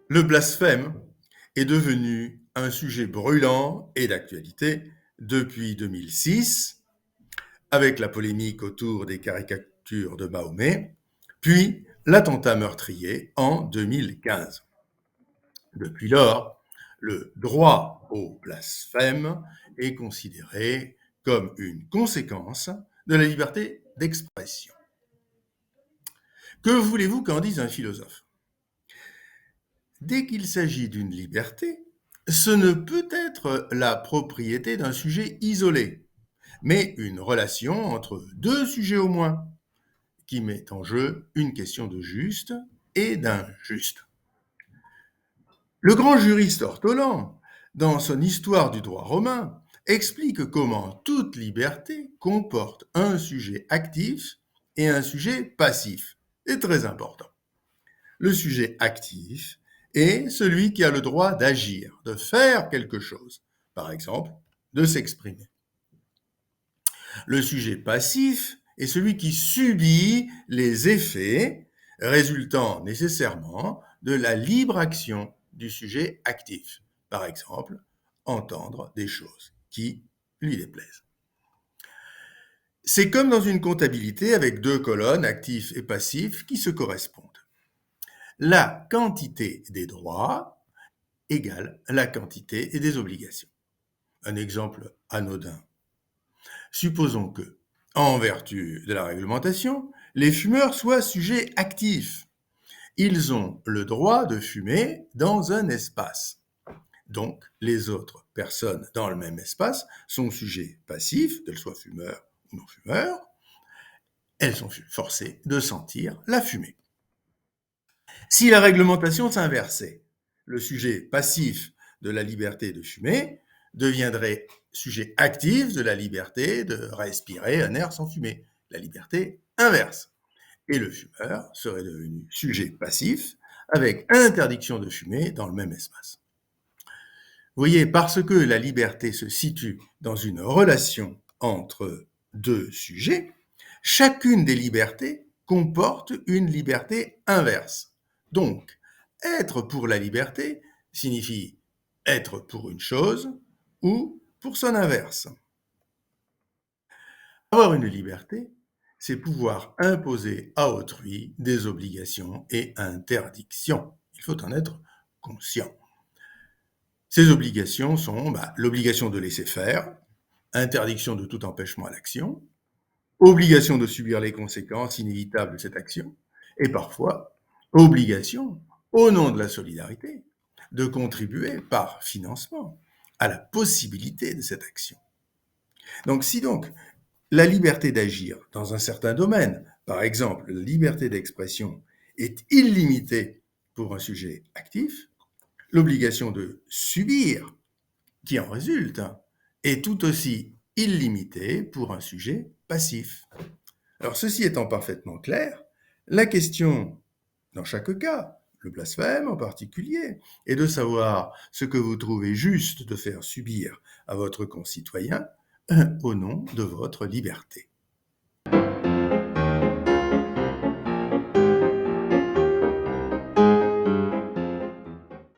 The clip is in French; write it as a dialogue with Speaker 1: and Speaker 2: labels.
Speaker 1: Le blasphème est devenu un sujet brûlant et d'actualité depuis 2006, avec la polémique autour des caricatures de Mahomet, puis l'attentat meurtrier en 2015. Depuis lors, le droit au blasphème est considéré comme une conséquence de la liberté d'expression. Que voulez-vous qu'en dise un philosophe? Dès qu'il s'agit d'une liberté, ce ne peut être la propriété d'un sujet isolé, mais une relation entre deux sujets au moins, qui met en jeu une question de juste et d'injuste. Le grand juriste Ortolan, dans son Histoire du droit romain, explique comment toute liberté comporte un sujet actif et un sujet passif. C'est très important. Le sujet actif est celui qui a le droit d'agir, de faire quelque chose, par exemple, de s'exprimer. Le sujet passif est celui qui subit les effets résultant nécessairement de la libre action du sujet actif. Par exemple, entendre des choses qui lui déplaisent. C'est comme dans une comptabilité avec deux colonnes, actifs et passifs, qui se correspondent. La quantité des droits égale la quantité des obligations. Un exemple anodin. Supposons que, en vertu de la réglementation, les fumeurs soient sujets actifs. Ils ont le droit de fumer dans un espace. Donc, les autres personnes dans le même espace sont sujets passifs, qu'elles soient fumeurs ou non fumeurs. Elles sont forcées de sentir la fumée. Si la réglementation s'inversait, le sujet passif de la liberté de fumer deviendrait sujet actif de la liberté de respirer un air sans fumée, la liberté inverse. Et le fumeur serait devenu sujet passif avec interdiction de fumer dans le même espace. Vous voyez, parce que la liberté se situe dans une relation entre deux sujets, chacune des libertés comporte une liberté inverse. Donc, être pour la liberté signifie être pour une chose ou pour son inverse. Avoir une liberté, c'est pouvoir imposer à autrui des obligations et interdictions. Il faut en être conscient. Ces obligations sont l'obligation de laisser faire, interdiction de tout empêchement à l'action, obligation de subir les conséquences inévitables de cette action, et parfois obligation, au nom de la solidarité, de contribuer par financement à la possibilité de cette action. Donc si la liberté d'agir dans un certain domaine, par exemple la liberté d'expression, est illimitée pour un sujet actif, l'obligation de subir qui en résulte est tout aussi illimitée pour un sujet passif. Alors ceci étant parfaitement clair, la question, dans chaque cas, le blasphème en particulier, est de savoir ce que vous trouvez juste de faire subir à votre concitoyen au nom de votre liberté.